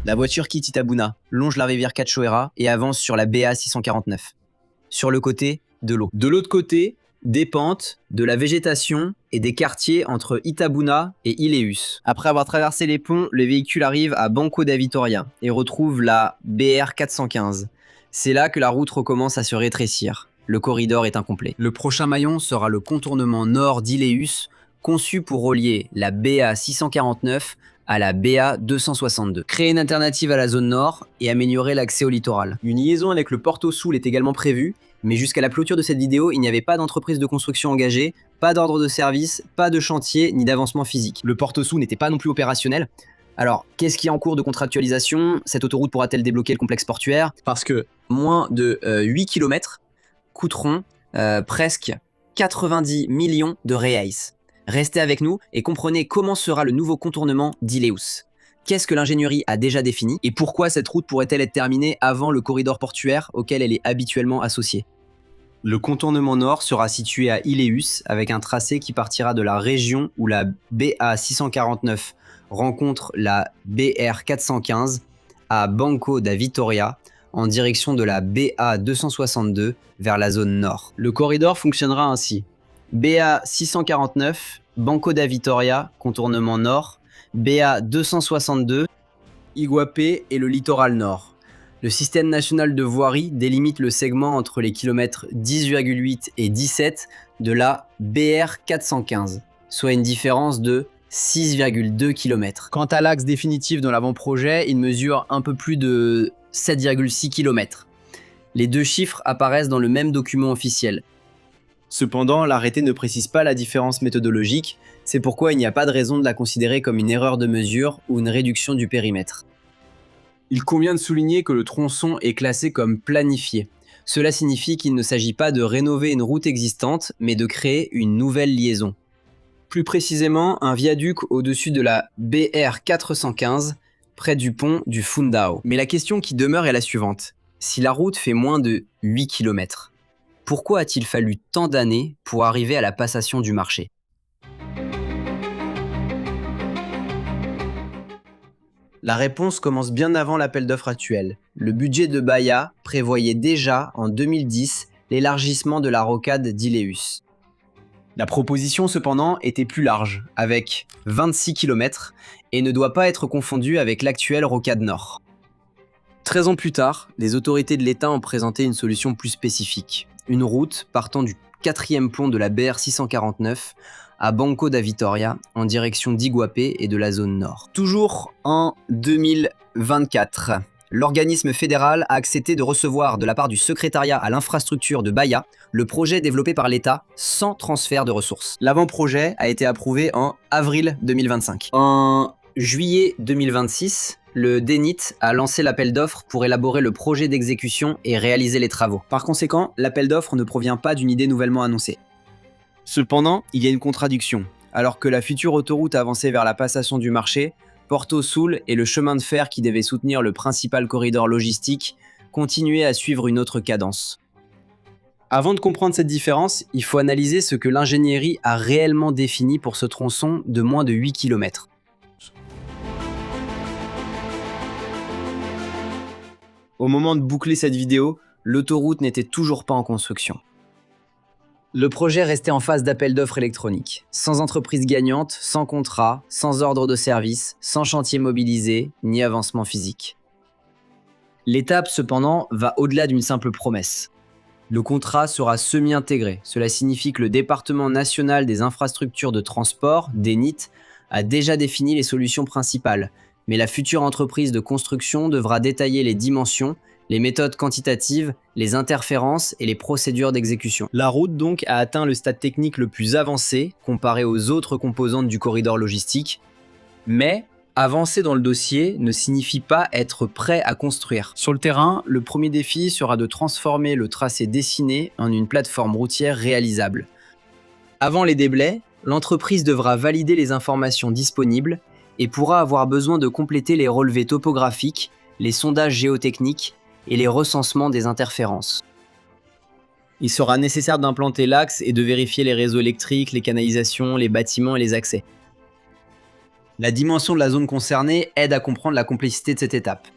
La voiture quitte Itabuna, longe la rivière Cachoeira et avance sur la BA 649. Sur le côté, de l'eau. De l'autre côté, des pentes, de la végétation et des quartiers entre Itabuna et Ilhéus. Après avoir traversé les ponts, le véhicule arrive à Banco da Vitória et retrouve la BR 415. C'est là que la route recommence à se rétrécir. Le corridor est incomplet. Le prochain maillon sera le contournement nord d'Ilhéus, conçu pour relier la BA 649 à la BA 262. Créer une alternative à la zone nord et améliorer l'accès au littoral. Une liaison avec le Porto Sul est également prévue, mais jusqu'à la clôture de cette vidéo, il n'y avait pas d'entreprise de construction engagée, pas d'ordre de service, pas de chantier, ni d'avancement physique. Le Porto Sul n'était pas non plus opérationnel. Alors, qu'est-ce qui est en cours de contractualisation? Cette autoroute pourra-t-elle débloquer le complexe portuaire? Parce que moins de 8 km coûteront presque 90 millions de reais. Restez avec nous et comprenez comment sera le nouveau contournement d'Ilhéus. Qu'est-ce que l'ingénierie a déjà défini et pourquoi cette route pourrait-elle être terminée avant le corridor portuaire auquel elle est habituellement associée? Le contournement nord sera situé à Ilhéus avec un tracé qui partira de la région où la BA 649 rencontre la BR 415 à Banco da Vitória en direction de la BA 262 vers la zone nord. Le corridor fonctionnera ainsi. BA 649, Banco da Vitória, contournement nord, BA 262, Iguapé et le littoral nord. Le système national de voirie délimite le segment entre les kilomètres 10,8 et 17 de la BR 415, soit une différence de 6,2 km. Quant à l'axe définitif de l'avant-projet, il mesure un peu plus de 7,6 km. Les deux chiffres apparaissent dans le même document officiel. Cependant, l'arrêté ne précise pas la différence méthodologique, c'est pourquoi il n'y a pas de raison de la considérer comme une erreur de mesure ou une réduction du périmètre. Il convient de souligner que le tronçon est classé comme planifié. Cela signifie qu'il ne s'agit pas de rénover une route existante, mais de créer une nouvelle liaison. Plus précisément, un viaduc au-dessus de la BR 415, près du pont du Fundão. Mais la question qui demeure est la suivante. Si la route fait moins de 8 km, pourquoi a-t-il fallu tant d'années pour arriver à la passation du marché? La réponse commence bien avant l'appel d'offres actuel. Le budget de Bahia prévoyait déjà en 2010 l'élargissement de la rocade d'Ilhéus. La proposition cependant était plus large, avec 26 km, et ne doit pas être confondue avec l'actuelle rocade nord. 13 ans plus tard, les autorités de l'État ont présenté une solution plus spécifique. Une route partant du 4e pont de la BR 649 à Banco da Vitória en direction d'Iguapé et de la zone nord. Toujours en 2024, l'organisme fédéral a accepté de recevoir de la part du secrétariat à l'infrastructure de Bahia le projet développé par l'État sans transfert de ressources. L'avant-projet a été approuvé en avril 2025. En juillet 2026, le DENIT a lancé l'appel d'offres pour élaborer le projet d'exécution et réaliser les travaux. Par conséquent, l'appel d'offres ne provient pas d'une idée nouvellement annoncée. Cependant, il y a une contradiction. Alors que la future autoroute avançait vers la passation du marché, Porto Sul et le chemin de fer qui devait soutenir le principal corridor logistique continuaient à suivre une autre cadence. Avant de comprendre cette différence, il faut analyser ce que l'ingénierie a réellement défini pour ce tronçon de moins de 8 km. Au moment de boucler cette vidéo, l'autoroute n'était toujours pas en construction. Le projet restait en phase d'appel d'offres électronique, sans entreprise gagnante, sans contrat, sans ordre de service, sans chantier mobilisé, ni avancement physique. L'étape, cependant, va au-delà d'une simple promesse. Le contrat sera semi-intégré. Cela signifie que le département national des infrastructures de transport, DENIT, a déjà défini les solutions principales, mais la future entreprise de construction devra détailler les dimensions, les méthodes quantitatives, les interférences et les procédures d'exécution. La route donc a atteint le stade technique le plus avancé comparé aux autres composantes du corridor logistique, mais avancer dans le dossier ne signifie pas être prêt à construire. Sur le terrain, le premier défi sera de transformer le tracé dessiné en une plateforme routière réalisable. Avant les déblais, l'entreprise devra valider les informations disponibles et pourra avoir besoin de compléter les relevés topographiques, les sondages géotechniques et les recensements des interférences. Il sera nécessaire d'implanter l'axe et de vérifier les réseaux électriques, les canalisations, les bâtiments et les accès. La dimension de la zone concernée aide à comprendre la complexité de cette étape.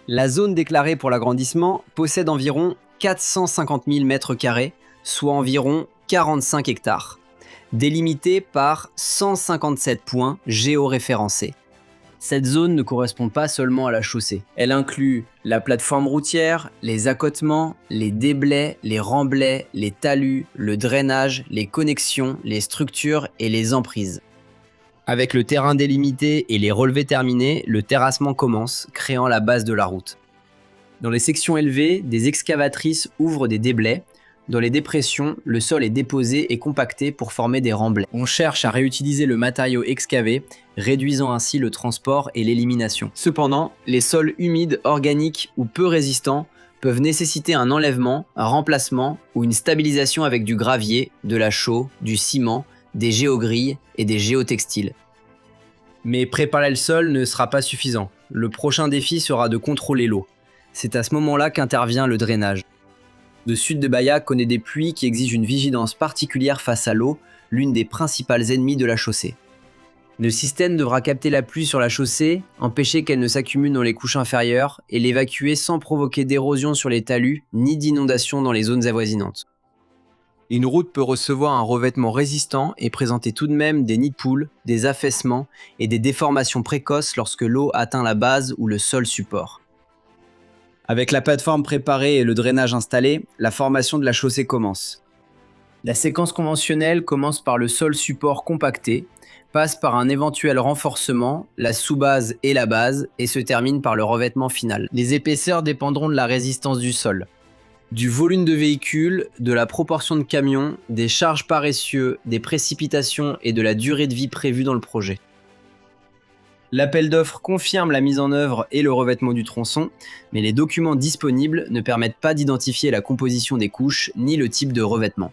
La zone déclarée pour l'agrandissement possède environ 450 000 m², soit environ 45 hectares, délimitée par 157 points géoréférencés. Cette zone ne correspond pas seulement à la chaussée. Elle inclut la plateforme routière, les accotements, les déblais, les remblais, les talus, le drainage, les connexions, les structures et les emprises. Avec le terrain délimité et les relevés terminés, le terrassement commence, créant la base de la route. Dans les sections élevées, des excavatrices ouvrent des déblais. Dans les dépressions, le sol est déposé et compacté pour former des remblais. On cherche à réutiliser le matériau excavé, réduisant ainsi le transport et l'élimination. Cependant, les sols humides, organiques ou peu résistants peuvent nécessiter un enlèvement, un remplacement ou une stabilisation avec du gravier, de la chaux, du ciment, des géogrilles et des géotextiles. Mais préparer le sol ne sera pas suffisant. Le prochain défi sera de contrôler l'eau. C'est à ce moment-là qu'intervient le drainage. Le sud de Bahia connaît des pluies qui exigent une vigilance particulière face à l'eau, l'une des principales ennemies de la chaussée. Le système devra capter la pluie sur la chaussée, empêcher qu'elle ne s'accumule dans les couches inférieures et l'évacuer sans provoquer d'érosion sur les talus ni d'inondation dans les zones avoisinantes. Une route peut recevoir un revêtement résistant et présenter tout de même des nids de poules, des affaissements et des déformations précoces lorsque l'eau atteint la base ou le sol support. Avec la plateforme préparée et le drainage installé, la formation de la chaussée commence. La séquence conventionnelle commence par le sol support compacté, passe par un éventuel renforcement, la sous-base et la base, et se termine par le revêtement final. Les épaisseurs dépendront de la résistance du sol, du volume de véhicules, de la proportion de camions, des charges par essieu, des précipitations et de la durée de vie prévue dans le projet. L'appel d'offres confirme la mise en œuvre et le revêtement du tronçon, mais les documents disponibles ne permettent pas d'identifier la composition des couches ni le type de revêtement.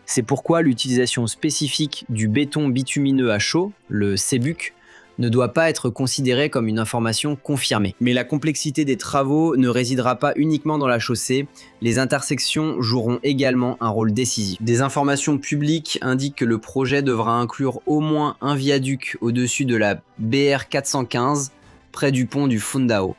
C'est pourquoi l'utilisation spécifique du béton bitumineux à chaud, le CBUC, ne doit pas être considérée comme une information confirmée. Mais la complexité des travaux ne résidera pas uniquement dans la chaussée, les intersections joueront également un rôle décisif. Des informations publiques indiquent que le projet devra inclure au moins un viaduc au-dessus de la BR 415, près du pont du Fundao.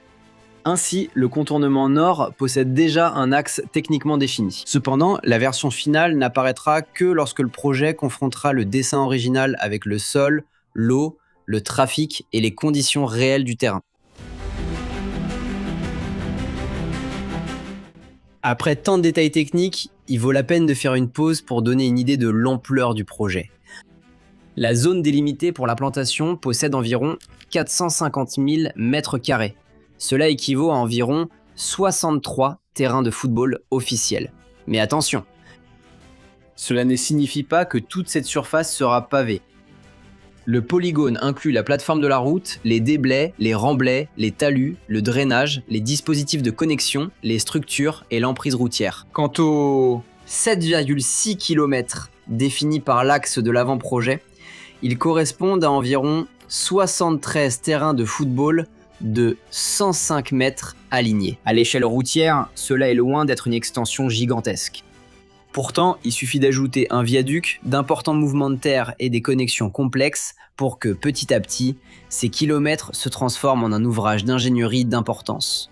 Ainsi, le contournement nord possède déjà un axe techniquement défini. Cependant, la version finale n'apparaîtra que lorsque le projet confrontera le dessin original avec le sol, l'eau, le trafic et les conditions réelles du terrain. Après tant de détails techniques, il vaut la peine de faire une pause pour donner une idée de l'ampleur du projet. La zone délimitée pour la plantation possède environ 450 000 m². Cela équivaut à environ 63 terrains de football officiels. Mais attention, cela ne signifie pas que toute cette surface sera pavée. Le polygone inclut la plateforme de la route, les déblais, les remblais, les talus, le drainage, les dispositifs de connexion, les structures et l'emprise routière. Quant aux 7,6 km définis par l'axe de l'avant-projet, ils correspondent à environ 73 terrains de football de 105 mètres alignés. À l'échelle routière, cela est loin d'être une extension gigantesque. Pourtant, il suffit d'ajouter un viaduc, d'importants mouvements de terre et des connexions complexes pour que, petit à petit, ces kilomètres se transforment en un ouvrage d'ingénierie d'importance.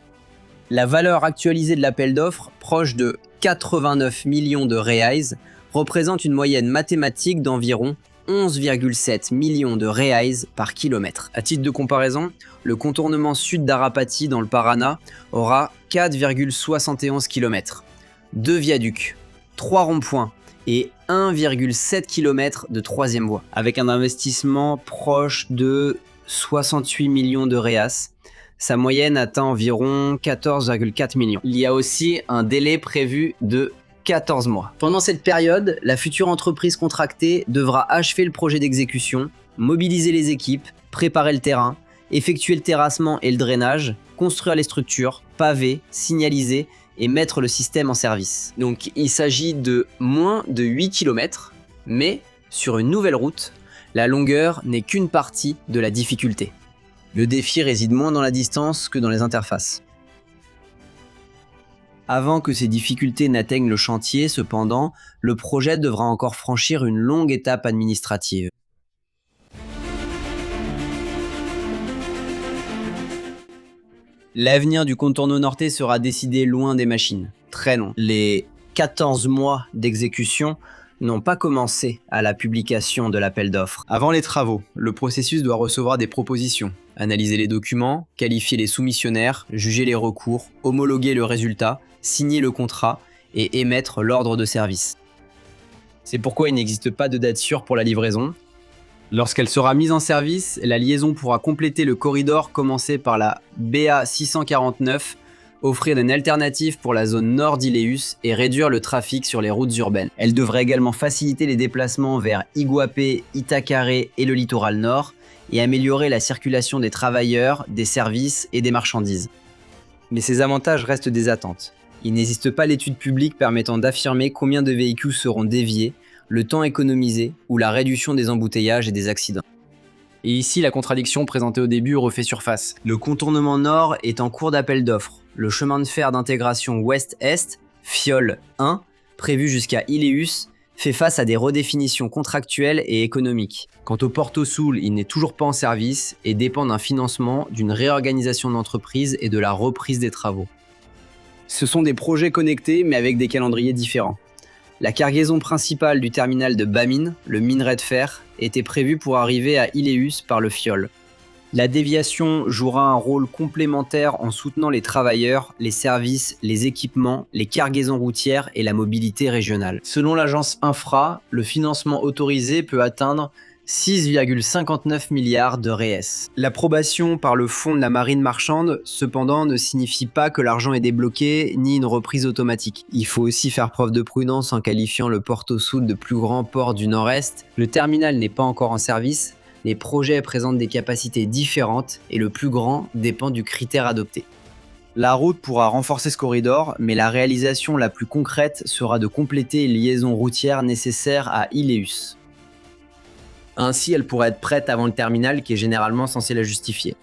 La valeur actualisée de l'appel d'offres, proche de 89 millions de reais, représente une moyenne mathématique d'environ 11,7 millions de reais par kilomètre. À titre de comparaison, le contournement sud d'Arapati dans le Paraná aura 4,71 km, 2 viaducs, 3 ronds-points et 1,7 km de troisième voie, avec un investissement proche de 68 millions de reais. Sa moyenne atteint environ 14,4 millions. Il y a aussi un délai prévu de 14 mois. Pendant cette période, la future entreprise contractée devra achever le projet d'exécution, mobiliser les équipes, préparer le terrain, effectuer le terrassement et le drainage, construire les structures, paver, signaliser et mettre le système en service. Donc il s'agit de moins de 8 km, mais sur une nouvelle route, la longueur n'est qu'une partie de la difficulté. Le défi réside moins dans la distance que dans les interfaces. Avant que ces difficultés n'atteignent le chantier, cependant, le projet devra encore franchir une longue étape administrative. L'avenir du contourno norte sera décidé loin des machines, très long. Les 14 mois d'exécution n'ont pas commencé à la publication de l'appel d'offres. Avant les travaux, le processus doit recevoir des propositions, analyser les documents, qualifier les soumissionnaires, juger les recours, homologuer le résultat, signer le contrat et émettre l'ordre de service. C'est pourquoi il n'existe pas de date sûre pour la livraison. Lorsqu'elle sera mise en service, la liaison pourra compléter le corridor commencé par la BA 649, offrir une alternative pour la zone nord d'Ileus et réduire le trafic sur les routes urbaines. Elle devrait également faciliter les déplacements vers Iguapé, Itacaré et le littoral nord et améliorer la circulation des travailleurs, des services et des marchandises. Mais ces avantages restent des attentes. Il n'existe pas l'étude publique permettant d'affirmer combien de véhicules seront déviés, le temps économisé ou la réduction des embouteillages et des accidents. Et ici, la contradiction présentée au début refait surface. Le contournement nord est en cours d'appel d'offres. Le chemin de fer d'intégration ouest-est, FIOL 1, prévu jusqu'à Ileus, fait face à des redéfinitions contractuelles et économiques. Quant au Porto Sul, il n'est toujours pas en service et dépend d'un financement, d'une réorganisation d'entreprise et de la reprise des travaux. Ce sont des projets connectés mais avec des calendriers différents. La cargaison principale du terminal de Bamine, le minerai de fer, était prévue pour arriver à Ileus par le FIOL. La déviation jouera un rôle complémentaire en soutenant les travailleurs, les services, les équipements, les cargaisons routières et la mobilité régionale. Selon l'agence Infra, le financement autorisé peut atteindre 6,59 milliards de RES. L'approbation par le Fonds de la marine marchande, cependant, ne signifie pas que l'argent est débloqué ni une reprise automatique. Il faut aussi faire preuve de prudence en qualifiant le Porto Sul de plus grand port du Nord-Est. Le terminal n'est pas encore en service, les projets présentent des capacités différentes et le plus grand dépend du critère adopté. La route pourra renforcer ce corridor, mais la réalisation la plus concrète sera de compléter les liaisons routières nécessaires à Ileus. Ainsi, elle pourrait être prête avant le terminal qui est généralement censé la justifier.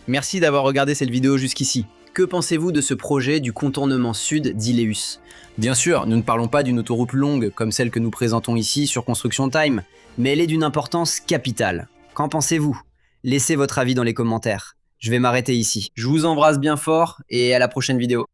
Merci d'avoir regardé cette vidéo jusqu'ici. Que pensez-vous de ce projet du contournement sud d'Ileus? Bien sûr, nous ne parlons pas d'une autoroute longue comme celle que nous présentons ici sur Construction Time, mais elle est d'une importance capitale. Qu'en pensez-vous? Laissez votre avis dans les commentaires. Je vais m'arrêter ici. Je vous embrasse bien fort et à la prochaine vidéo.